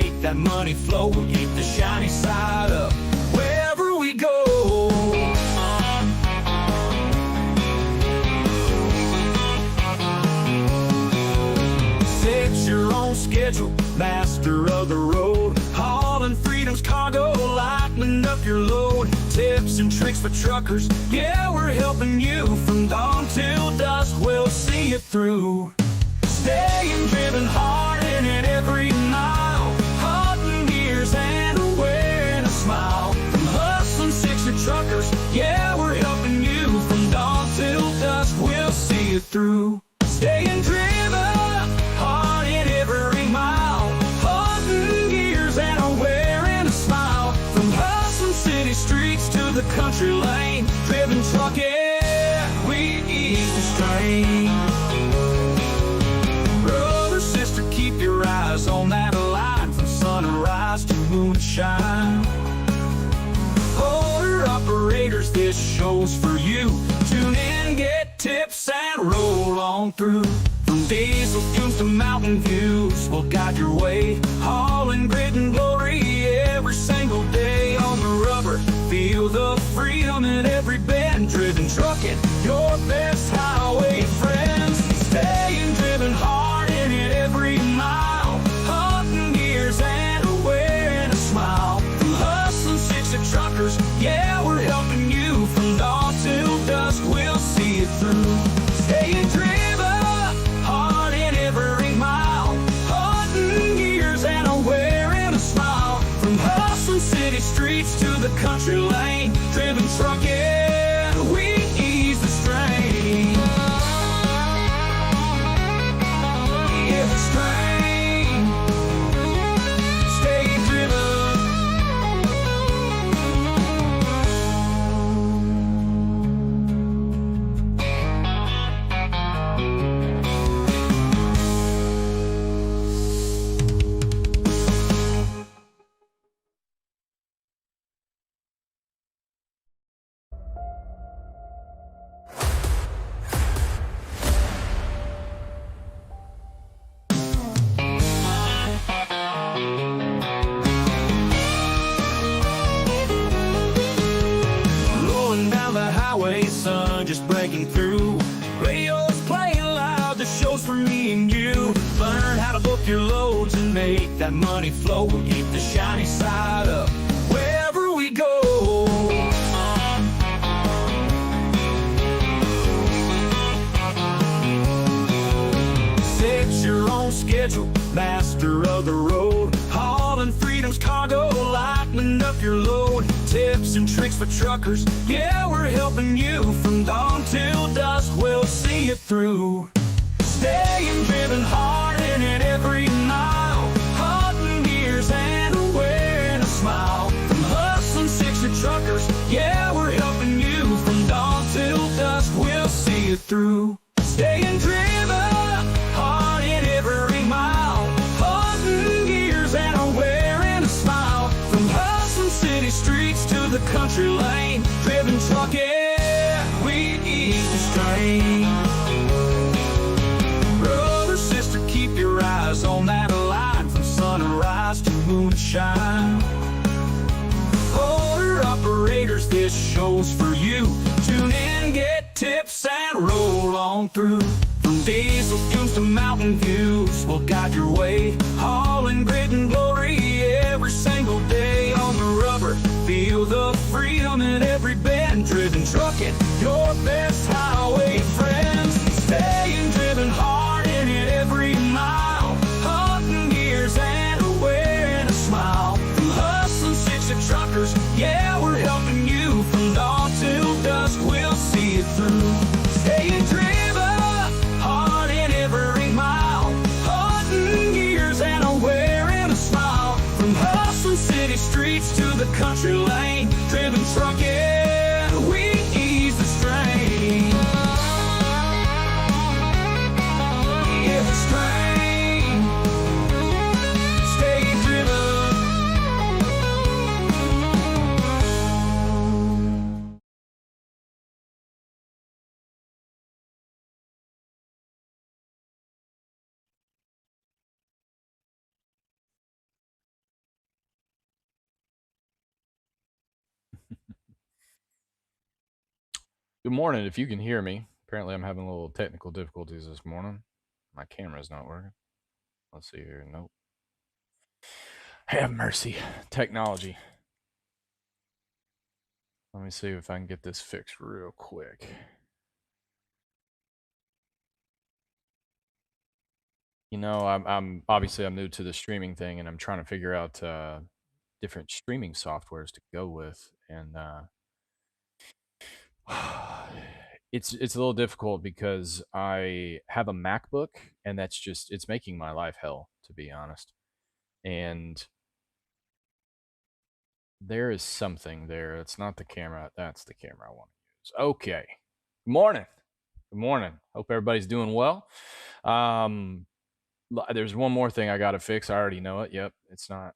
make that money flow. We'll keep the shiny side up wherever we go. Set your own schedule, master of the road, hauling freedom's cargo, lightening up your load. Tips and tricks for truckers, yeah, we're helping you from dawn till dusk. We'll see it through. Staying driven hard in it every mile, hunting gears and wearing a smile. From hustling 60 truckers, yeah, we're helping you from dawn till dusk. We'll see it through. Staying driven hard in every mile, hunting gears and wearing a smile. From hustling city streets to the country lane, driven trucking, we ease the strain. Keep your eyes on that line, from sunrise to moonshine. Owner operators, this show's for you. Tune in, get tips, and roll on through. From diesel fumes to mountain views, we'll guide your way, hauling grit and glory every single day. On the rubber, feel the freedom in every bend. Driven trucking, your best highway friends. Staying driven hard in it every mile, hunting gears and wearing a smile. From hustling 60 truckers, yeah, we're helping you from dawn till dusk. We'll see it through. Staying driven hard in every mile, hunting gears and wearing a smile. From hustling city streets to the country lane, driven trucking, we ease the strain. Sun just breaking through, radio's playing loud, the show's for me and you. Learn how to book your loads and make that money flow. We'll keep the shiny side up wherever we go. Set your own schedule, master of the road, hauling freedom's cargo, lightening up your load. Tips and tricks for truckers, yeah, we're helping you from dawn till dusk. We'll see it through. Staying driven hard in it every mile, hunting gears and wearing a smile. From hustling 60 truckers, yeah, we're helping you from dawn till dusk. We'll see it through. Staying driven hard in every mile, hunting gears and wearing a smile. From hustling city streets to the country lane, driven trucking, we ease the strain. Brother, sister, keep your eyes on that line, from sunrise to moonshine. Owner operators, this show's for you. Tune in, get tips, and roll on through. From diesel fumes to mountain views, we'll guide your way, hauling grit and glory every single day. On the rubber, feel the freedom in every bend. Driven trucking, your best highway friends. Staying driven hard in it every mile, hunting gears and wearing a smile. From hustling 60 truckers, yeah, we're helping you from dawn till dusk. We'll see it through. Staying driven hard in every mile, hunting gears and wearing a smile. From hustling city streets to the country lane, driven trucking, we ease the strain. Yeah, the strain. Good morning, if you can hear me. Apparently, I'm having a little technical difficulties this morning. My camera's not working. Let's see here. Nope. Have mercy. Technology. Let me see if I can get this fixed real quick. I'm obviously I'm new to the streaming thing, and I'm trying to figure out different streaming softwares to go with, and it's a little difficult because I have a MacBook, and that's just it's making my life hell, to be honest. And there is something there. It's not the camera. That's the camera I want to use. Okay. Good morning. Good morning. Hope everybody's doing well. Um, there's one more thing I got to fix. I already know it. Yep, it's not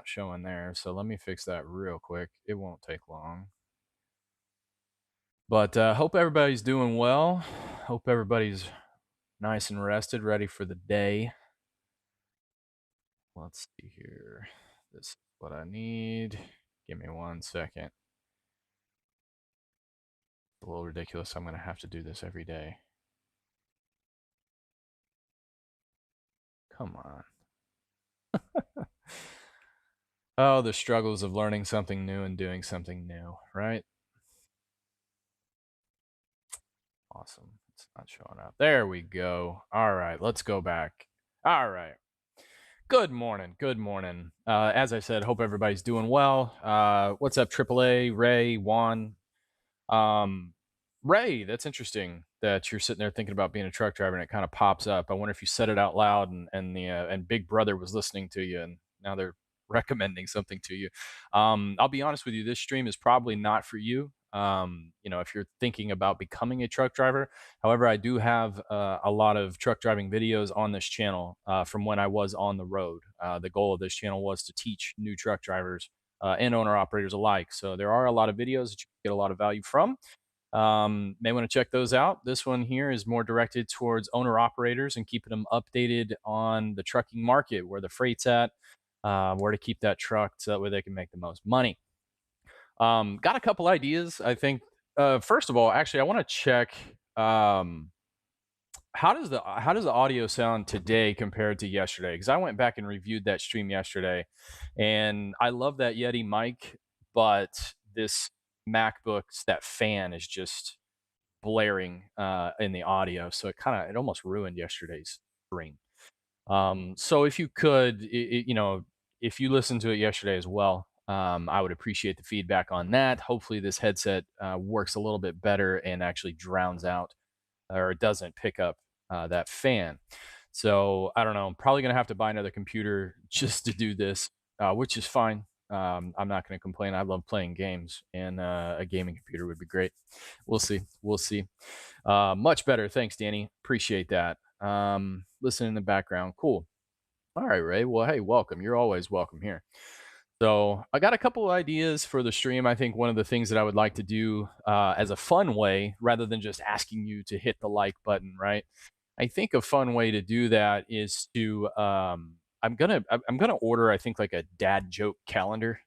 showing there. So let me fix that real quick. It won't take long. But hope everybody's doing well. Hope everybody's nice and rested, ready for the day. Let's see here. This is what I need. Give me 1 second. A little ridiculous. I'm going to have to do this every day. Come on. Oh, the struggles of learning something new and doing something new, right? Awesome. It's not showing up. There we go. All right, let's go back. All right. Good morning. Good morning. As I said, hope everybody's doing well. What's up, AAA, Ray, Juan? Um, Ray, that's interesting that you're sitting there thinking about being a truck driver and it kind of pops up. I wonder if you said it out loud and Big Brother was listening to you and now they're recommending something to you. I'll be honest with you, this stream is probably not for you. If you're thinking about becoming a truck driver. However, I do have a lot of truck driving videos on this channel from when I was on the road. The goal of this channel was to teach new truck drivers and owner operators alike. So there are a lot of videos that you can get a lot of value from. May want to check those out. This one here is more directed towards owner operators and keeping them updated on the trucking market, where the freight's at, where to keep that truck so that way they can make the most money. Got a couple ideas. I think first of all, actually, I want to check how does the audio sound today compared to yesterday? Because I went back and reviewed that stream yesterday, and I love that Yeti mic, but this MacBook's that fan is just blaring in the audio, so it almost ruined yesterday's stream. So if you could, if you listened to it yesterday as well, I would appreciate the feedback on that. Hopefully, this headset works a little bit better and actually drowns out or it doesn't pick up that fan. So I don't know. I'm probably gonna have to buy another computer just to do this, which is fine. I'm not going to complain. I love playing games, and a gaming computer would be great. We'll see. We'll see. Much better. Thanks, Danny. Appreciate that. Listen in the background. Cool. All right, Ray. Well, hey, welcome. You're always welcome here. So I got a couple of ideas for the stream. I think one of the things that I would like to do as a fun way, rather than just asking you to hit the like button, right? I think a fun way to do that is to I'm gonna order I think like a dad joke calendar,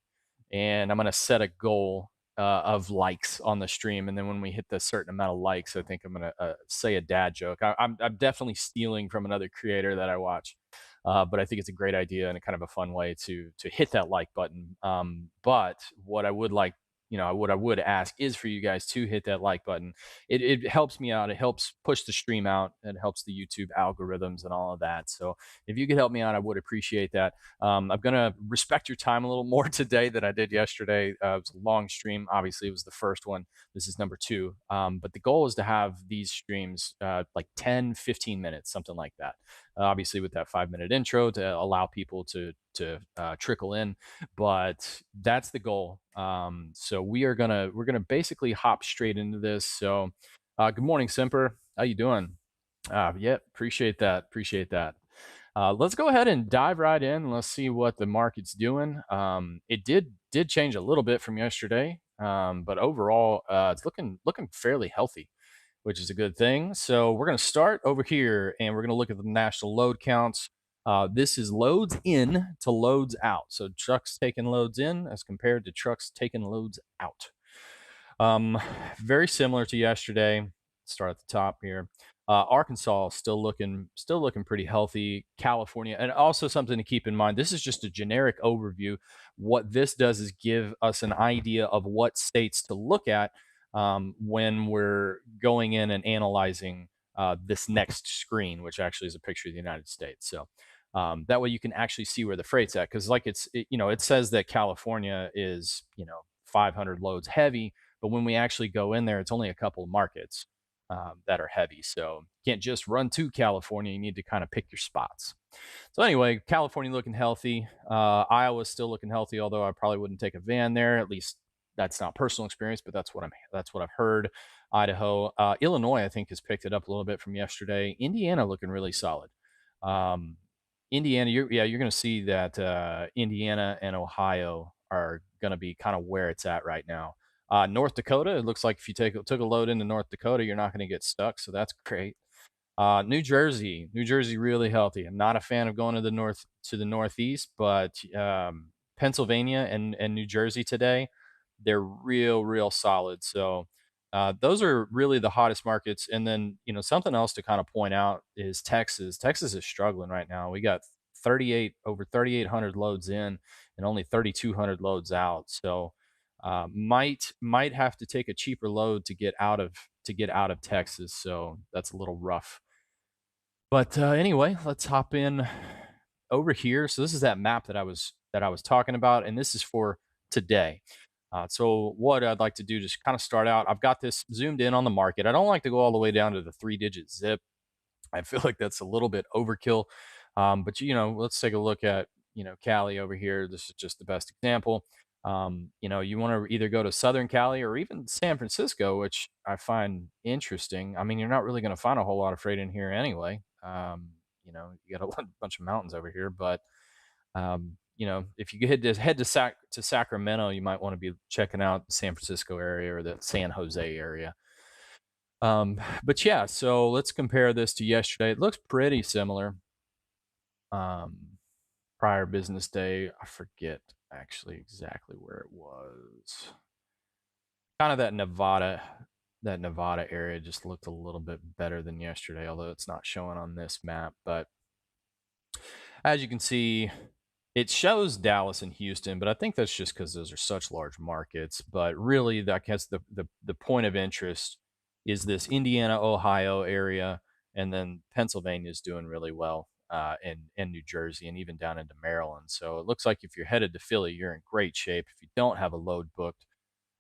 and I'm gonna set a goal of likes on the stream, and then when we hit the certain amount of likes, I think I'm gonna say a dad joke. I'm definitely stealing from another creator that I watch, but I think it's a great idea and a kind of a fun way to hit that like button. But what I would like, what I would ask is for you guys to hit that like button. It helps me out. It helps push the stream out. It helps the YouTube algorithms and all of that. So if you could help me out, I would appreciate that. I'm gonna respect your time a little more today than I did yesterday. It was a long stream. Obviously, it was the first one. This is number two. But the goal is to have these streams like 10, 15 minutes, something like that. Obviously, with that 5 minute intro to allow people to trickle in, but that's the goal. So we're gonna basically hop straight into this. So, good morning, Simper. How you doing? Yeah, appreciate that. Appreciate that. Let's go ahead and dive right in. Let's see what the market's doing. It did change a little bit from yesterday, but overall, it's looking fairly healthy, which is a good thing. So we're going to start over here, and we're going to look at the national load counts. This is loads in to loads out. So trucks taking loads in as compared to trucks taking loads out. Um, very similar to yesterday. Start at the top here. Arkansas still looking pretty healthy. California, and also something to keep in mind. This is just a generic overview. What this does is give us an idea of what states to look at when we're going in and analyzing this next screen, which actually is a picture of the United States. So that way you can actually see where the freight's at. Because it says that California is 500 loads heavy, but when we actually go in there, it's only a couple of markets that are heavy. So you can't just run to California. You need to kind of pick your spots. So anyway, California looking healthy. Iowa's still looking healthy, although I probably wouldn't take a van there. At least that's not personal experience, but that's what I've heard. Idaho, Illinois, I think has picked it up a little bit from yesterday. Indiana looking really solid. Um, Indiana, you're going to see that Indiana and Ohio are going to be kind of where it's at right now. North Dakota, it looks like if you took a load into North Dakota, you're not going to get stuck, so that's great. New Jersey, really healthy. I'm not a fan of going to the Northeast, but Pennsylvania and New Jersey today, they're real solid. So those are really the hottest markets. And then something else to kind of point out is Texas. Texas is struggling right now. We got 3,800 loads in and only 3,200 loads out. So might have to take a cheaper load to get out of Texas. So that's a little rough. But anyway, let's hop in over here. So this is that map that I was talking about, and this is for today. So what I'd like to do, just kind of start out. I've got this zoomed in on the market. I don't like to go all the way down to the 3-digit zip. I feel like that's a little bit overkill. But let's take a look at Cali over here. This is just the best example. You want to either go to Southern Cali or even San Francisco, which I find interesting. I mean, you're not really going to find a whole lot of freight in here anyway. You got a bunch of mountains over here, but if you head to Sacramento, you might want to be checking out the San Francisco area or the San Jose area. But yeah, so let's compare this to yesterday. It looks pretty similar. Um, Prior business day, I forget actually exactly where it was. Kind of that Nevada area just looked a little bit better than yesterday, although it's not showing on this map. But as you can see, it shows Dallas and Houston, but I think that's just because those are such large markets. But really, I guess the point of interest is this Indiana, Ohio area, and then Pennsylvania is doing really well, and New Jersey, and even down into Maryland. So it looks like if you're headed to Philly, you're in great shape. If you don't have a load booked,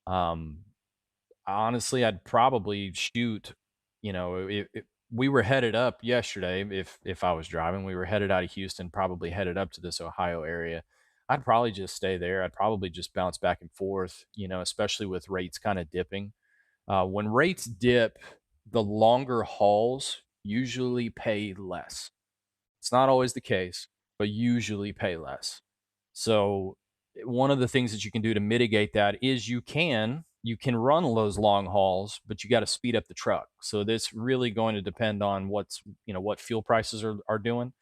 um, honestly, I'd probably shoot. We were headed up yesterday. If I was driving, we were headed out of Houston, probably headed up to this Ohio area. I'd probably just stay there. I'd probably just bounce back and forth. Especially with rates kind of dipping. When rates dip, the longer hauls usually pay less. It's not always the case, but usually pay less. So one of the things that you can do to mitigate that is you can run those long hauls, but you got to speed up the truck. So this really going to depend on what fuel prices are doing.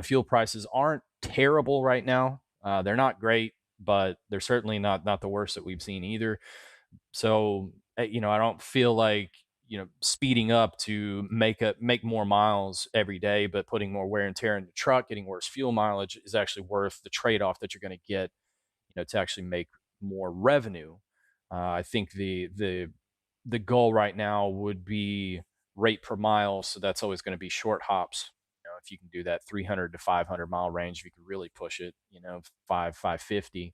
Fuel prices aren't terrible right now. They're not great, but they're certainly not the worst that we've seen either. So I don't feel like speeding up to make more miles every day, but putting more wear and tear in the truck, getting worse fuel mileage is actually worth the trade off that you're going to get, to actually make more revenue. I think the goal right now would be rate per mile, so that's always going to be short hops. If you can do that 300 to 500 mile range, if you can really push it, 550,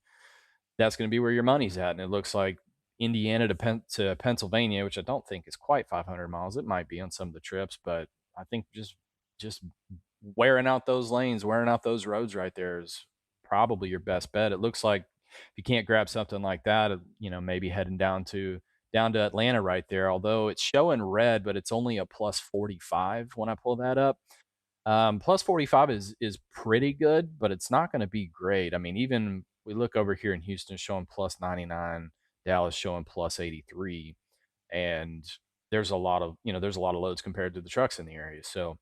that's going to be where your money's at. And it looks like Indiana to Pennsylvania, which I don't think is quite 500 miles. It might be on some of the trips, but I think just wearing out those lanes, wearing out those roads right there is probably your best bet. It looks like if you can't grab something like that, maybe heading down to Atlanta right there. Although it's showing red, but it's only a plus 45 when I pull that up. Plus 45 is pretty good, but it's not going to be great. I mean, even we look over here in Houston showing plus 99, Dallas showing plus 83, and there's a lot of loads compared to the trucks in the area. So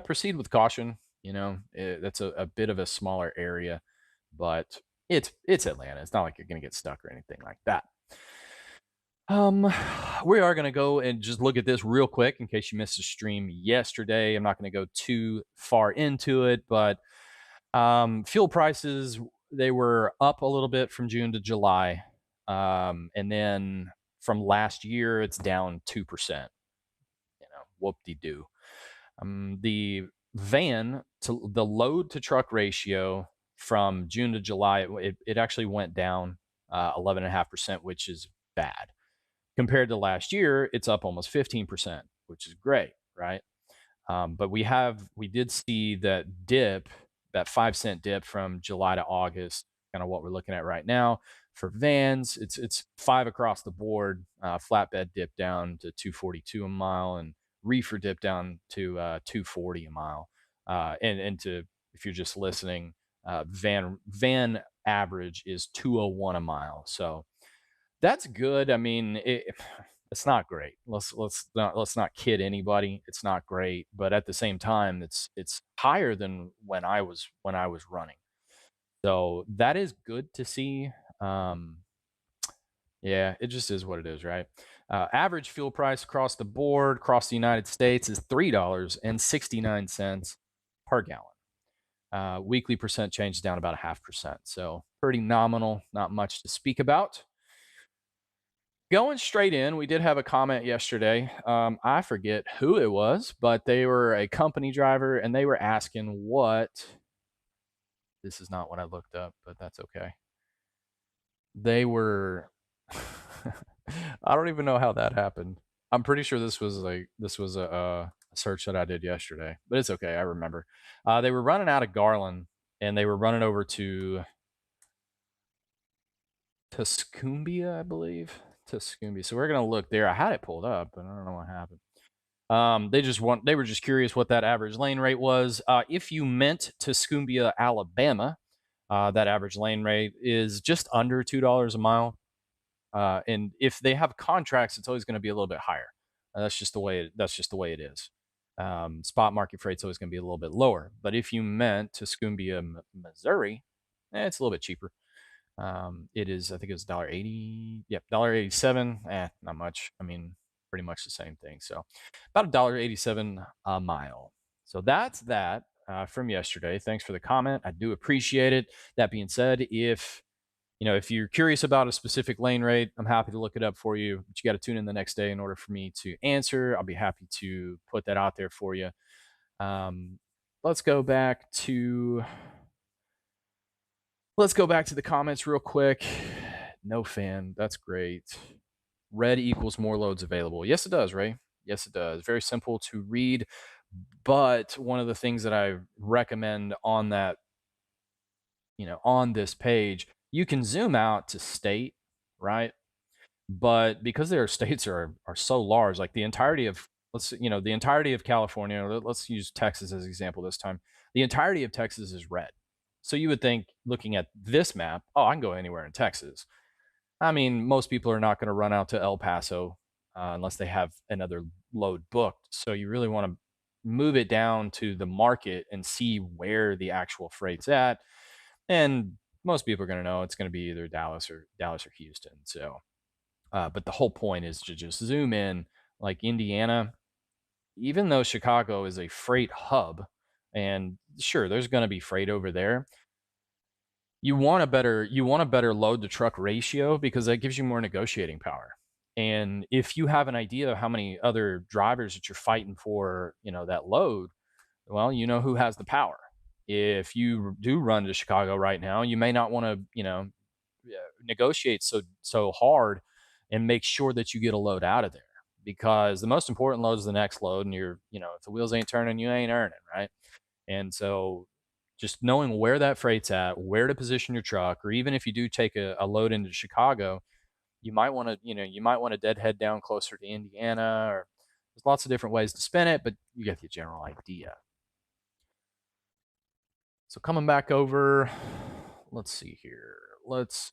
proceed with caution. That's a bit of a smaller area, but it's Atlanta. It's not like you're going to get stuck or anything like that. Um, we are gonna go and just look at this real quick in case you missed the stream yesterday. I'm not gonna go too far into it, but fuel prices, they were up a little bit from June to July, and then from last year, it's down 2%. You know, whoop de doo. The van to the load to truck ratio from June to July, it actually went down 11.5%, which is bad. Compared to last year, it's up almost 15%, which is great, right? But we did see that dip, that 5 cent dip from July to August, kind of what we're looking at right now. For vans, it's five across the board. Flatbed dip down to 242 a mile, and reefer dip down to 240 a mile. And to if you're just listening, van average is 201 a mile. So that's good. I mean, it's not great. Let's not kid anybody. It's not great, but at the same time, it's higher than when I was running. So that is good to see. Um, yeah, it just is what it is, right? Average fuel price across the board across the United States is $3.69 per gallon. Weekly percent change down about a 0.5%. So pretty nominal, not much to speak about. Going straight in, we did have a comment yesterday. I forget who it was, but they were a company driver and they were asking what. This is not what I looked up, but that's okay. They were. I don't even know how that happened. I'm pretty sure this was a search that I did yesterday, but it's okay. I remember. They were running out of Garland and they were running over to Tuscumbia, I believe. Tuscumbia. So we're gonna look there. I had it pulled up, but I don't know what happened. They were just curious what that average lane rate was. If you meant Tuscumbia, Alabama, that average lane rate is just under $2 a mile. And if they have contracts, it's always going to be a little bit higher. That's just the way it is. Spot market freight's always going to be a little bit lower. But if you meant Tuscumbia, Missouri, it's a little bit cheaper. It is, I think it's $1.80. Yep, $1.87. Not much. I mean, pretty much the same thing. So about $1.87 a mile. So that's that from yesterday. Thanks for the comment. I do appreciate it. That being said, if you're curious about a specific lane rate, I'm happy to look it up for you. But you got to tune in the next day in order for me to answer. I'll be happy to put that out there for you. Um, let's go back to the comments real quick. No fan. That's great. Red equals more loads available. Yes, it does, Ray. Yes, it does. Very simple to read. But one of the things that I recommend on that, on this page, you can zoom out to state, right? But because their states are so large, like the entirety of the entirety of California, let's use Texas as an example this time. The entirety of Texas is red. So you would think, looking at this map, oh, I can go anywhere in Texas. I mean, most people are not going to run out to El Paso unless they have another load booked. So you really want to move it down to the market and see where the actual freight's at. And most people are going to know it's going to be either Dallas or Houston. So, but the whole point is to just zoom in, like Indiana. Even though Chicago is a freight hub, and sure, there's going to be freight over there, you want a better load to truck ratio because that gives you more negotiating power. And if you have an idea of how many other drivers that you're fighting for, that load, well, you know who has the power. If you do run to Chicago right now, you may not want to, negotiate so hard and make sure that you get a load out of there, because the most important load is the next load, and if the wheels ain't turning, you ain't earning, right? And so just knowing where that freight's at, where to position your truck, or even if you do take a load into Chicago, you might want to deadhead down closer to Indiana, or there's lots of different ways to spin it, but you get the general idea. So coming back over, let's see here. Let's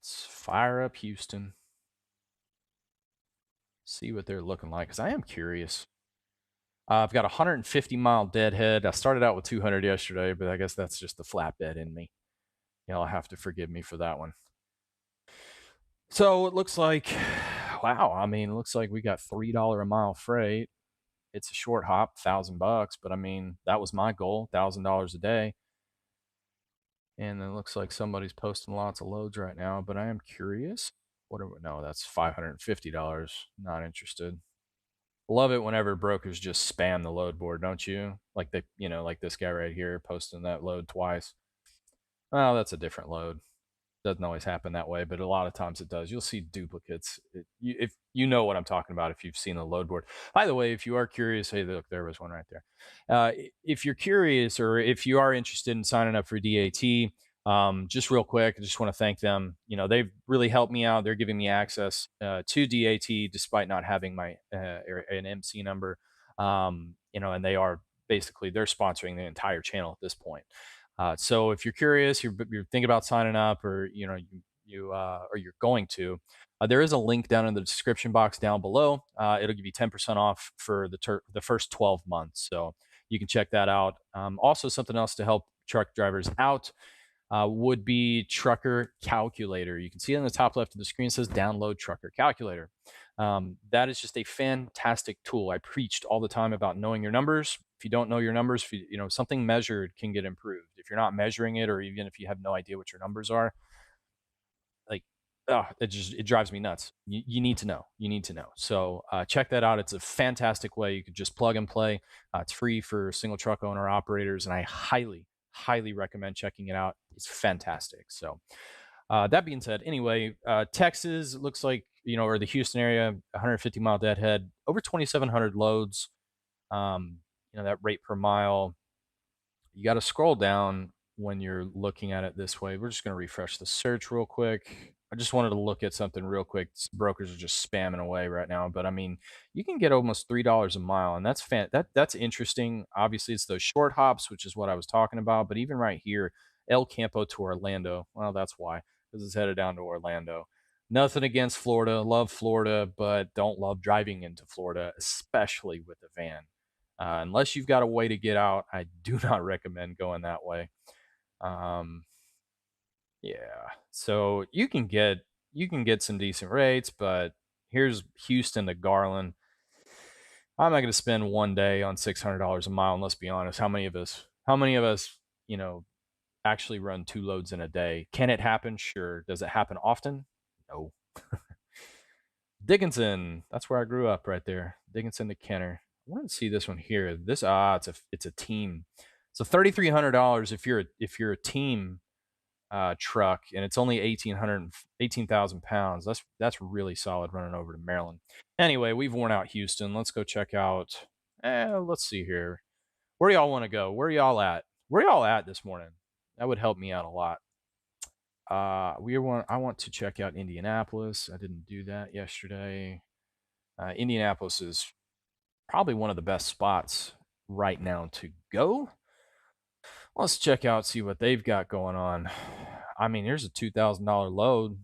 fire up Houston. See what they're looking like, because I am curious. I've got a 150-mile deadhead. I started out with 200 yesterday, but I guess that's just the flatbed in me. You'll have to forgive me for that one. So it looks like, wow. I mean, it looks like we got $3 a mile freight. It's a short hop, $1,000, but I mean, that was my goal, $1,000 a day. And it looks like somebody's posting lots of loads right now, but I am curious. What are we, no, that's $550. Not interested. Love it whenever brokers just spam the load board, don't you? Like they, like this guy right here posting that load twice. Well, that's a different load. Doesn't always happen that way, but a lot of times it does. You'll see duplicates. If you know what I'm talking about, if you've seen the load board. By the way, if you are curious, hey, look, there was one right there. If you're curious or if you are interested in signing up for DAT, just real quick, I just want to thank them. They've really helped me out. They're giving me access to DAT despite not having my an MC number. And they are basically they're sponsoring the entire channel at this point. So if you're curious, you're thinking about signing up, or or you're going to, there is a link down in the description box down below. It'll give you 10% off for the first 12 months. So you can check that out. Also, something else to help truck drivers out would be Trucker Calculator. You can see it in the top left of the screen. It says download Trucker Calculator. That is just a fantastic tool. I preached all the time about knowing your numbers. If you don't know your numbers, if something measured can get improved. If you're not measuring it, or even if you have no idea what your numbers are, like, it drives me nuts. You need to know. You need to know. So check that out. It's a fantastic way. You could just plug and play. It's free for single truck owner operators, and I highly recommend checking it out. It's fantastic. So that being said, anyway, Texas looks like, or the Houston area, 150-mile deadhead, over 2,700 loads. That rate per mile. You got to scroll down when you're looking at it this way. We're just going to refresh the search real quick. I just wanted to look at something real quick. Brokers are just spamming away right now, but I mean, you can get almost $3 a mile, and that's interesting. Obviously, it's those short hops, which is what I was talking about. But even right here, El Campo to Orlando. Well, that's why, because it's headed down to Orlando. Nothing against Florida. Love Florida, but don't love driving into Florida, especially with a van. Unless you've got a way to get out, I do not recommend going that way. Um, yeah, so you can get some decent rates, but here's Houston to Garland. I'm not going to spend one day on $600 a mile. And let's be honest, how many of us, actually run two loads in a day? Can it happen? Sure. Does it happen often? No. Dickinson, that's where I grew up, right there. Dickinson to Kenner. I wanted to see this one here. It's a team. So $3,300 if you're a team truck, and it's only 18,000 pounds. That's really solid running over to Maryland. Anyway, we've worn out Houston. Let's go check out. Let's see here. Where do y'all want to go? Where y'all at? Where y'all at this morning? That would help me out a lot. I want to check out Indianapolis. I didn't do that yesterday. Indianapolis is probably one of the best spots right now to go. Let's check out, see what they've got going on. I mean, here's a $2,000 load.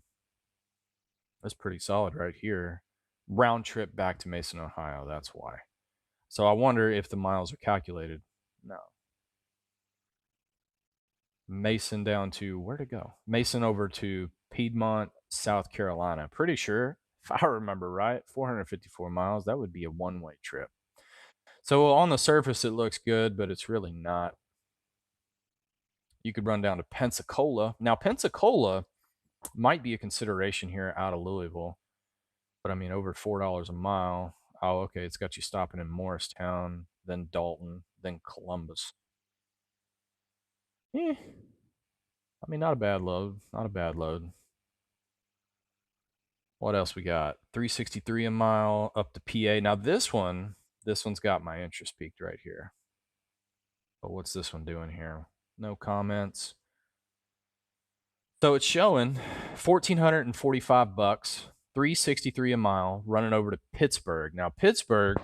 That's pretty solid right here. Round trip back to Mason, Ohio. That's why. So I wonder if the miles are calculated. No. Mason down to where to go? Mason over to Piedmont, South Carolina. Pretty sure, if I remember right, 454 miles. That would be a one-way trip. So on the surface, it looks good, but it's really not. You could run down to Pensacola. Now, Pensacola might be a consideration here out of Louisville, but I mean, over $4 a mile. Oh, okay. It's got you stopping in Morristown, then Dalton, then Columbus. I mean, not a bad load. Not a bad load. What else we got? 363 a mile up to PA. Now this one's got my interest peaked right here. But what's this one doing here? No comments. So it's showing $1,445, 363 a mile, running over to Pittsburgh. Now Pittsburgh,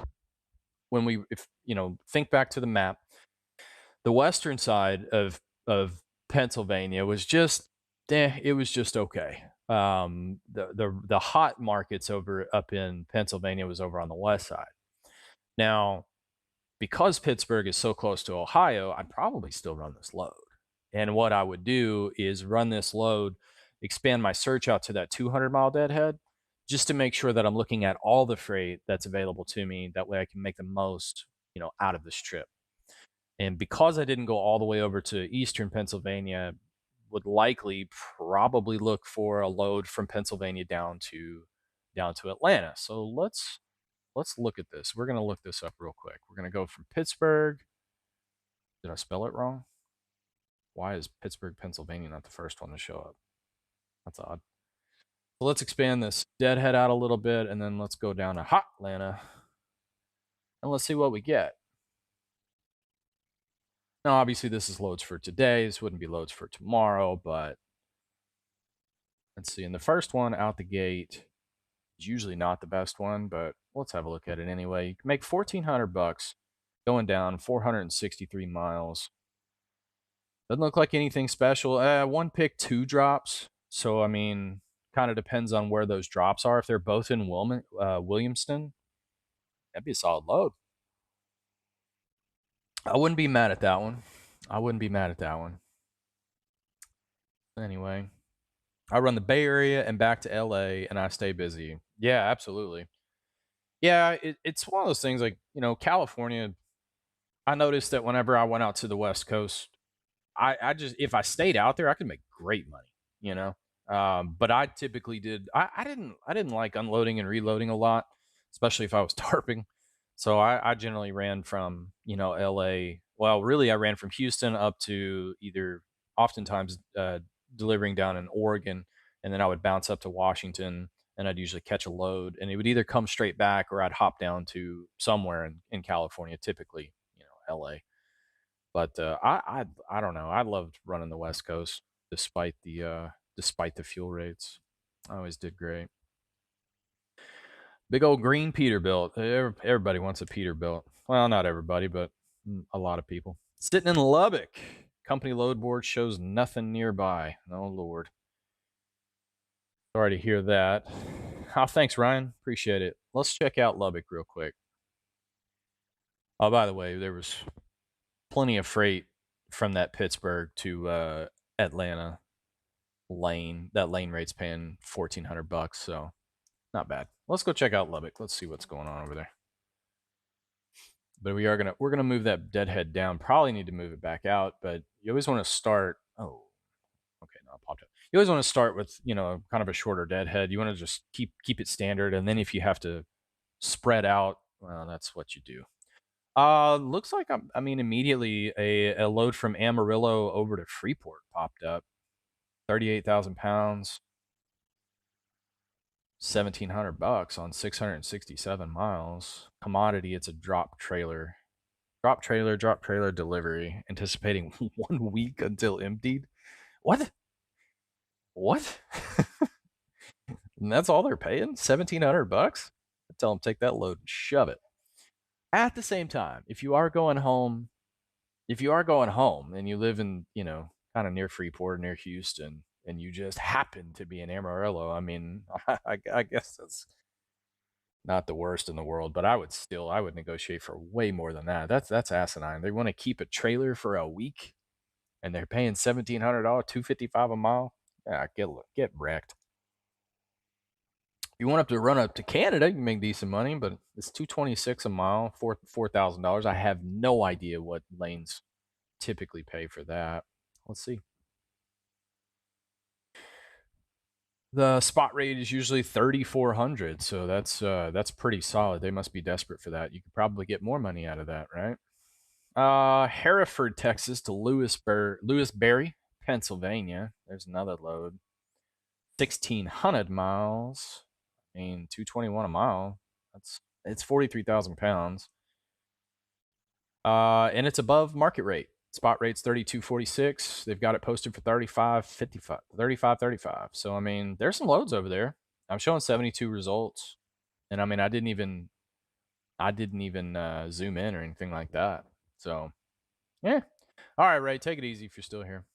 when we think back to the map, the western side of Pennsylvania was just it was just okay. The hot markets up in Pennsylvania was over on the west side. Now, because Pittsburgh is so close to Ohio, I'd probably still run this load. And what I would do is run this load expand my search out to that 200-mile deadhead just to make sure that I'm looking at all the freight that's available to me. That way I can make the most, out of this trip. And because I didn't go all the way over to Eastern Pennsylvania, would likely probably look for a load from Pennsylvania down to Atlanta. So let's look at this. We're gonna look this up real quick. We're gonna go from Pittsburgh. Did I spell it wrong? Why is Pittsburgh, Pennsylvania not the first one to show up? That's odd. So let's expand this deadhead out a little bit, and then let's go down to Atlanta, and let's see what we get. Now, obviously, this is loads for today. This wouldn't be loads for tomorrow, but let's see. And the first one out the gate is usually not the best one, but let's have a look at it anyway. You can make $1,400 going down 463 miles. Doesn't look like anything special. One pick, two drops. So, I mean, kind of depends on where those drops are. If they're both in Williamston, that'd be a solid load. I wouldn't be mad at that one. Anyway, I run the Bay Area and back to LA, and I stay busy. Yeah, absolutely. Yeah, it's one of those things like, California. I noticed that whenever I went out to the West Coast, I just, if I stayed out there, I could make great money, you know. But I typically I didn't like unloading and reloading a lot, especially if I was tarping. So I generally ran from, LA. Well, really, I ran from Houston up to either oftentimes delivering down in Oregon, and then I would bounce up to Washington, and I'd usually catch a load, and it would either come straight back or I'd hop down to somewhere in California, typically, LA. But I don't know. I loved running the West Coast despite the fuel rates. I always did great. Big old green Peterbilt. Everybody wants a Peterbilt. Well, not everybody, but a lot of people. Sitting in Lubbock. Company load board shows nothing nearby. Oh, Lord. Sorry to hear that. Oh, thanks, Ryan. Appreciate it. Let's check out Lubbock real quick. Oh, by the way, there was plenty of freight from that Pittsburgh to Atlanta lane. That lane rate's paying $1,400, so not bad. Let's go check out Lubbock. Let's see what's going on over there. But we're gonna move that deadhead down. Probably need to move it back out, but you always want to start. Oh, okay, no, it popped up. You always want to start with kind of a shorter deadhead. You want to just keep it standard, and then if you have to spread out, well, that's what you do. Looks like I mean immediately a load from Amarillo over to Freeport popped up. 38,000 pounds, $1,700 on 667 miles. Commodity, it's a drop trailer delivery, anticipating 1 week until emptied. What? And that's all they're paying? $1,700? I tell them take that load and shove it. At the same time, if you are going home and you live in, kind of near Freeport, near Houston, and you just happen to be in Amarillo, I mean, I guess that's not the worst in the world, but I would negotiate for way more than that. That's asinine. They want to keep a trailer for a week, and they're paying $1,700, $255 a mile. Yeah, get wrecked. You want up to run up to Canada, you can make decent money, but it's $226 a mile, $4,000. I have no idea what lanes typically pay for that. Let's see. The spot rate is usually 3,400, so that's pretty solid. They must be desperate for that. You could probably get more money out of that, right? Hereford, Texas to Lewisberry, Pennsylvania. There's another load. 1,600 miles. I mean, 221 a mile. It's 43,000 pounds. And it's above market rate. Spot rate's 32.46. They've got it posted for 35.35. So I mean, there's some loads over there. I'm showing 72 results, and I mean, I didn't even zoom in or anything like that. So yeah. All right, Ray, take it easy if you're still here.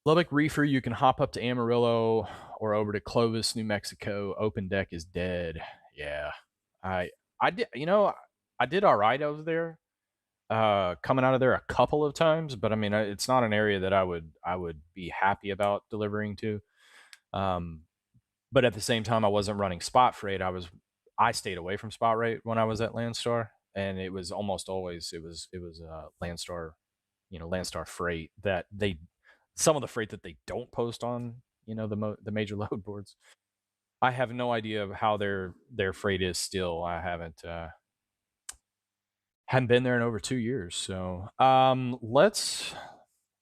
Lubbock Reefer, you can hop up to Amarillo or over to Clovis, New Mexico. Open deck is dead. Yeah, I did. I did all right over there. coming out of there a couple of times, but I mean, it's not an area that I would be happy about delivering to. Um, but at the same time, I wasn't running spot freight. I stayed away from spot rate when I was at Landstar, and it was almost always it was Landstar, Landstar freight that they some of the freight that they don't post on the major load boards. I have no idea of how their freight is still. I haven't been there in over 2 years. So let's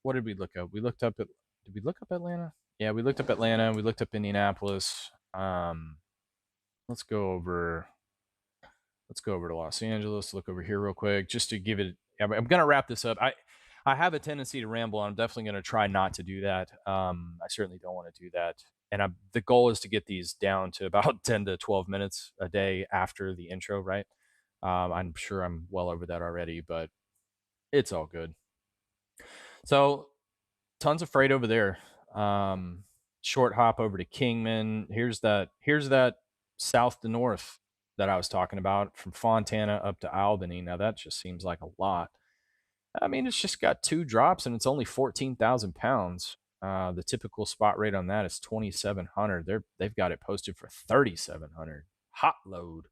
what did we look up? We looked up at did we look up Atlanta? Yeah, we looked up Atlanta. We looked up Indianapolis. Let's go over let's go over to Los Angeles. Look over here real quick, just to give it. I'm gonna wrap this up. I have a tendency to ramble. I'm definitely gonna try not to do that. I certainly don't want to do that. And the goal is to get these down to about 10 to 12 minutes a day after the intro, right? I'm sure I'm well over that already, but it's all good. So tons of freight over there. Short hop over to Kingman. Here's that south to north that I was talking about from Fontana up to Albany. Now that just seems like a lot. I mean, it's just got two drops and it's only 14,000 pounds. The typical spot rate on that is 2,700. They've got it posted for 3,700. Hot load.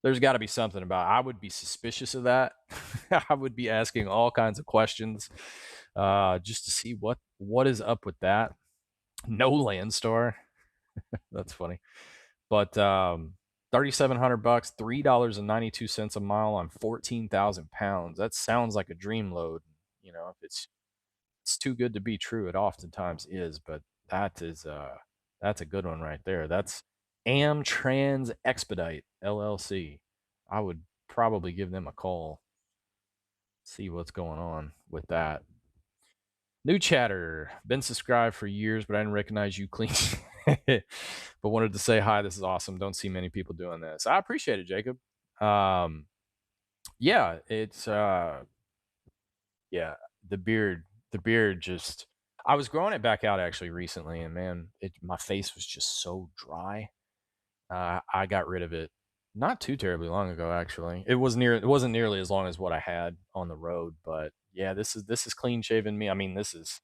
There's got to be something about. I would be suspicious of that. I would be asking all kinds of questions, just to see what is up with that. No Landstar. That's funny. But 3,700 bucks, $3.92 a mile on 14,000 pounds. That sounds like a dream load. If it's too good to be true, it oftentimes is. But that's a good one right there. That's Amtrans Expedite LLC. I would probably give them a call, see what's going on with that. New chatter, been subscribed for years, but I didn't recognize you clean. But wanted to say hi. This is awesome. Don't see many people doing this. I appreciate it, Jacob. Yeah, it's yeah, the beard just. I was growing it back out actually recently, and man, my face was just so dry. I got rid of it not too terribly long ago. Actually, it wasn't nearly as long as what I had on the road, but yeah, this is clean shaven me. I mean, this is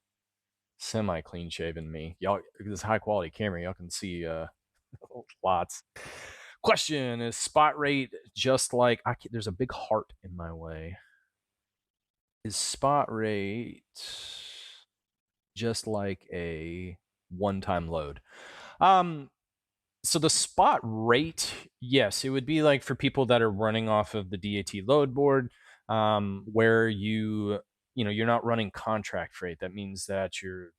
semi clean shaven me. Y'all, this high quality camera, y'all can see lots. Question: is spot rate just like there's a big heart in my way? Is spot rate just like a one-time load? So the spot rate, yes, it would be like for people that are running off of the DAT load board, where you're not running contract freight. That means that you're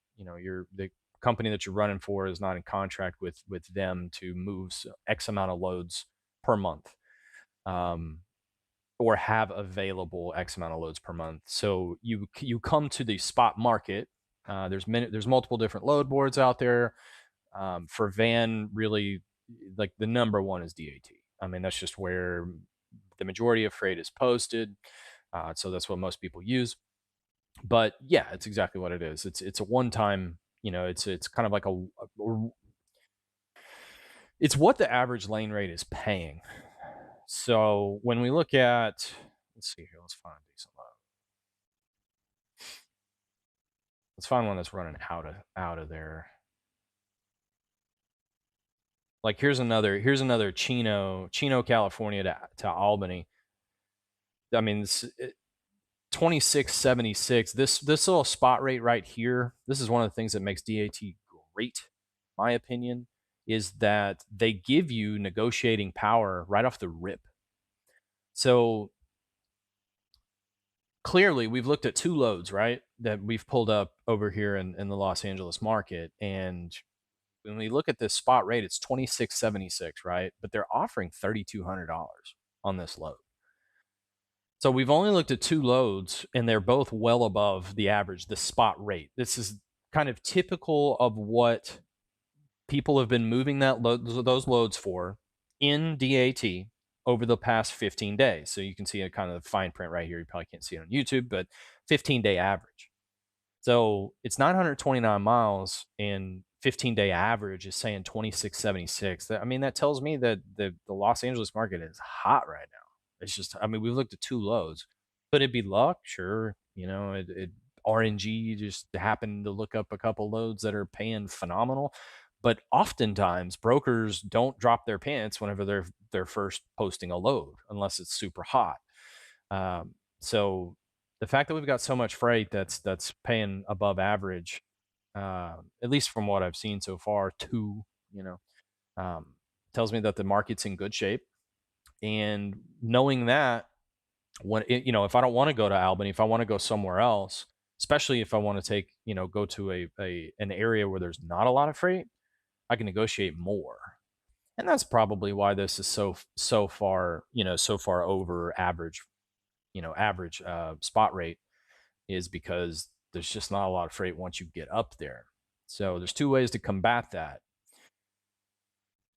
the company that you're running for is not in contract with them to move X amount of loads per month, um, or have available X amount of loads per month. So you come to the spot market. There's multiple different load boards out there. For van, really, like the number one is DAT. I mean, that's just where the majority of freight is posted. So that's what most people use. But yeah, it's exactly what it is. It's a one time. It's kind of like it's what the average lane rate is paying. So when we look at, let's see here, let's find a decent load. Let's find one that's running out of there. Like here's another Chino, California to Albany. I mean, 2676. This little spot rate right here. This is one of the things that makes DAT great, my opinion, is that they give you negotiating power right off the rip. So clearly, we've looked at two loads, right, that we've pulled up over here in the Los Angeles market, and when we look at this spot rate, it's 2676, right? But they're offering $3,200 on this load. So we've only looked at two loads, and they're both well above the average, the spot rate. This is kind of typical of what people have been moving those loads for in DAT over the past 15 days. So you can see a kind of fine print right here. You probably can't see it on YouTube, but 15-day average. So it's 929 miles, and 15-day average is saying 2676. I mean, that tells me that the Los Angeles market is hot right now. It's just, I mean, we've looked at two loads. Could it be luck? Sure. It RNG just happened to look up a couple loads that are paying phenomenal. But oftentimes brokers don't drop their pants whenever they're first posting a load unless it's super hot. So the fact that we've got so much freight that's paying above average, at least from what I've seen so far, too, you know, um, tells me that the market's in good shape. And knowing that, if I don't want to go to Albany, if I want to go somewhere else, especially if I want to go to an area where there's not a lot of freight, I can negotiate more. And that's probably why this is so far, so far over average, average spot rate, is because there's just not a lot of freight once you get up there. So there's two ways to combat that.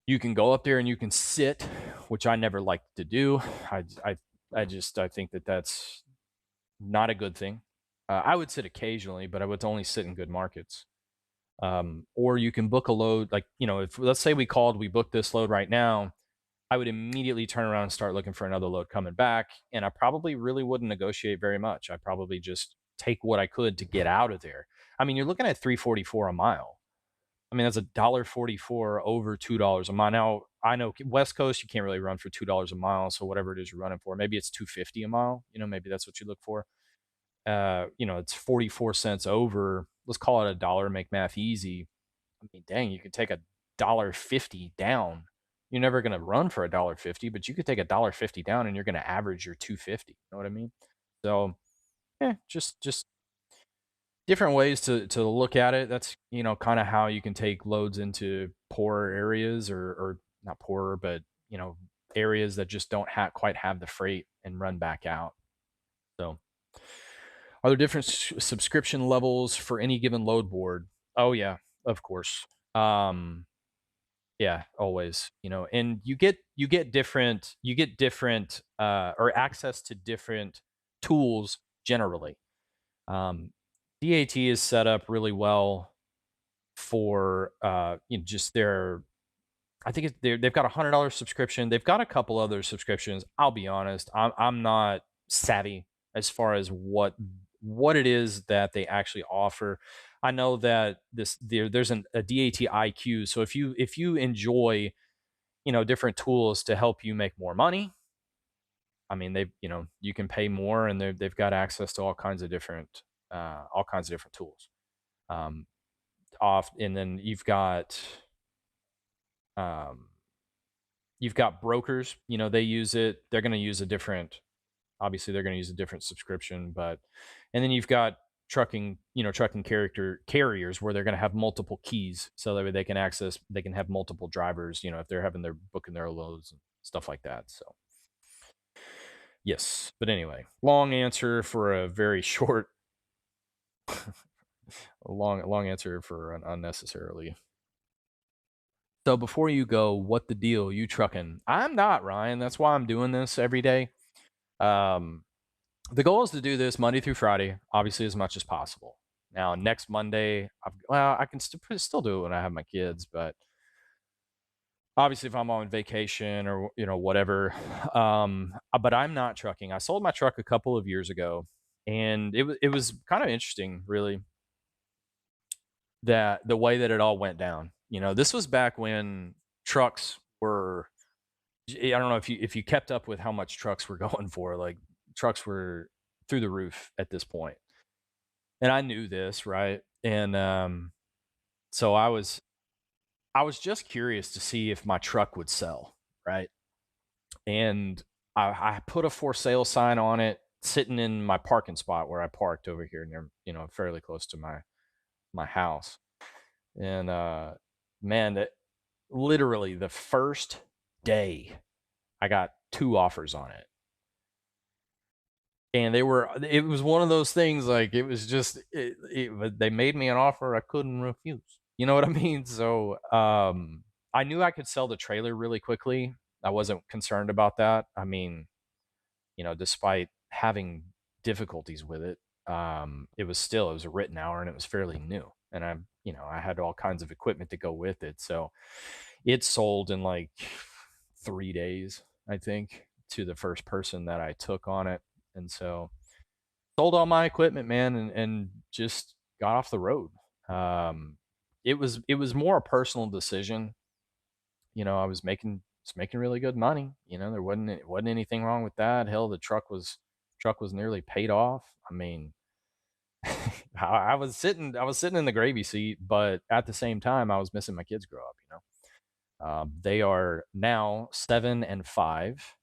You can go up there and you can sit, which I never like to do. I think that that's not a good thing. I would sit occasionally, but I would only sit in good markets. Or you can book a load, like, if let's say we booked this load right now, I would immediately turn around and start looking for another load coming back. And I probably really wouldn't negotiate very much. I'd probably just take what I could to get out of there. I mean, you're looking at 344 a mile. I mean, that's $1.44 over $2 a mile. Now, I know West Coast, you can't really run for $2 a mile. So whatever it is you're running for, maybe it's 250 a mile. Maybe that's what you look for. It's 44 cents over. Let's call it a dollar, make math easy. I mean, dang, you could take $1.50 down. You're never going to run for $1.50, but you could take $1.50 down and you're going to average your 250. You know what I mean? So, just different ways to look at it. That's, kind of how you can take loads into poorer areas, or not poorer, but, areas that just don't quite have the freight, and run back out. So, are there different subscription levels for any given load board? Oh yeah, of course. Um, yeah, always. And you get different or access to different tools generally. Um, DAT is set up really well for just their. I think they've got $100 subscription. They've got a couple other subscriptions. I'll be honest, I'm not savvy as far as what it is that they actually offer. I know that there's a DAT IQ. So if you enjoy, different tools to help you make more money, I mean, you can pay more, and they've got access to all kinds of different tools. Um, off and then um, you've got brokers. They use it. They're going to use a different. Obviously, they're going to use a different subscription, but and then you've got trucking character carriers where they're going to have multiple keys, so that way they can have multiple drivers. If they're having their booking their loads and stuff like that. So yes, but anyway, long answer for a very short, a long answer for an unnecessarily. So before you go, what the deal? You trucking? I'm not, Ryan. That's why I'm doing this every day. Um, the goal is to do this Monday through Friday, obviously as much as possible. Now, next Monday, I can still do it when I have my kids, but obviously if I'm on vacation or whatever. But I'm not trucking. I sold my truck a couple of years ago, and it was kind of interesting, really, that the way that it all went down. This was back when trucks were. I don't know if you kept up with how much trucks were going for. Like, trucks were through the roof at this point, and I knew this, right? And so I was just curious to see if my truck would sell, right? And I put a for sale sign on it, sitting in my parking spot where I parked over here near, fairly close to my house. And man, literally the first day I got two offers on it. And it was one of those things, like, it was just, they made me an offer I couldn't refuse. You know what I mean? So, I knew I could sell the trailer really quickly. I wasn't concerned about that. I mean, despite having difficulties with it, it was a written hour and it was fairly new. And I had all kinds of equipment to go with it. So it sold in like 3 days, I think, to the first person that I took on it. And so sold all my equipment, man, and just got off the road. Um, it was more a personal decision. I was making really good money. There wasn't anything wrong with that. Hell, the truck was nearly paid off. I mean, I was sitting in the gravy seat, but at the same time, I was missing my kids grow up. They are now 7 and 5,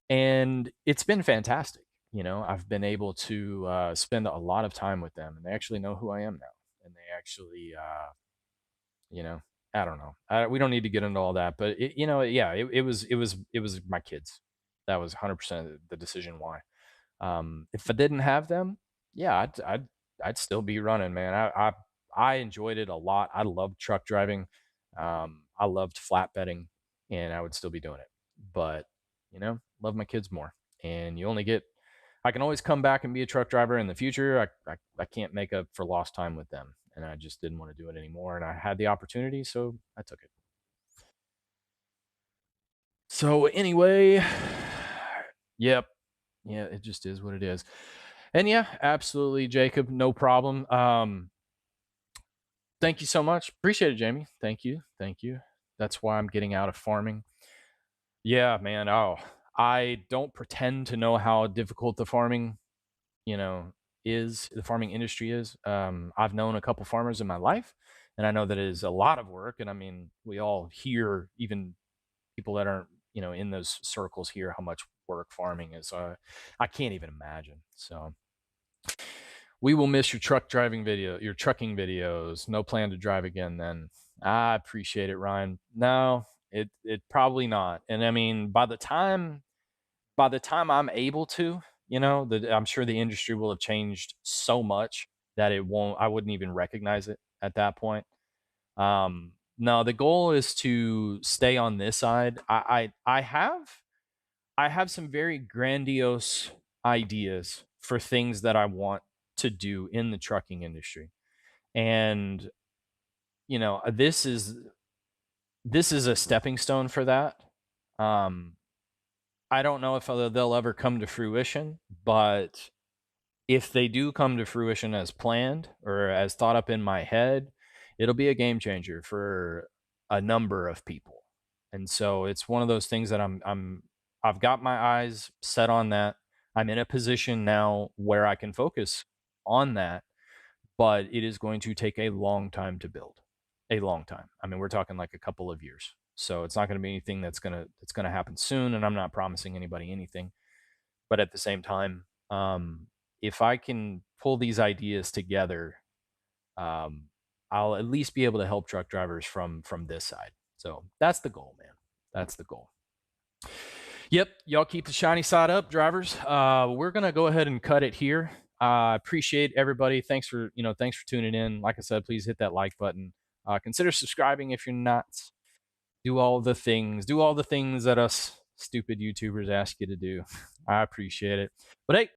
and it's been fantastic. I've been able to spend a lot of time with them, and they actually know who I am now, and they actually, you know, I don't know. We don't need to get into all that, but yeah, it was my kids. That was 100% the decision why. If I didn't have them, yeah, I'd still be running, man. I enjoyed it a lot. I loved truck driving. I loved flatbedding, and I would still be doing it. But love my kids more. And you only get. I can always come back and be a truck driver in the future. I can't make up for lost time with them, and I just didn't want to do it anymore. And I had the opportunity, so I took it. So anyway, yep, yeah, it just is what it is. And yeah, absolutely, Jacob, no problem. Thank you so much. Appreciate it, Jamie. Thank you. Thank you. That's why I'm getting out of farming. Yeah, man. Oh, I don't pretend to know how difficult you know, the farming industry is. I've known a couple farmers in my life, and I know that it is a lot of work. And I mean, we all hear, even people that aren't, in those circles, hear how much work farming is. I can't even imagine. So we will miss your trucking videos. No plan to drive again then. I appreciate it, Ryan. No, it probably not. And I mean, by the time I'm able to, I'm sure the industry will have changed so much that I wouldn't even recognize it at that point. No, the goal is to stay on this side. I have some very grandiose ideas for things that I want to do in the trucking industry. And this is a stepping stone for that. Um I don't know if they'll ever come to fruition, but if they do come to fruition as planned or as thought up in my head, it'll be a game changer for a number of people. And so it's one of those things that I've got my eyes set on that. I'm in a position now where I can focus on that, but it is going to take a long time to build. A long time. I mean, we're talking like a couple of years. So it's not going to be anything that's going to happen soon, and I'm not promising anybody anything. But at the same time, if I can pull these ideas together, um, I'll at least be able to help truck drivers from this side. So that's the goal, man. That's the goal. Yep, y'all keep the shiny side up, drivers. We're gonna go ahead and cut it here. I appreciate everybody. Thanks for tuning in. Like I said, please hit that like button. Consider subscribing if you're not. Do all the things. Do all the things that us stupid YouTubers ask you to do. I appreciate it. But hey,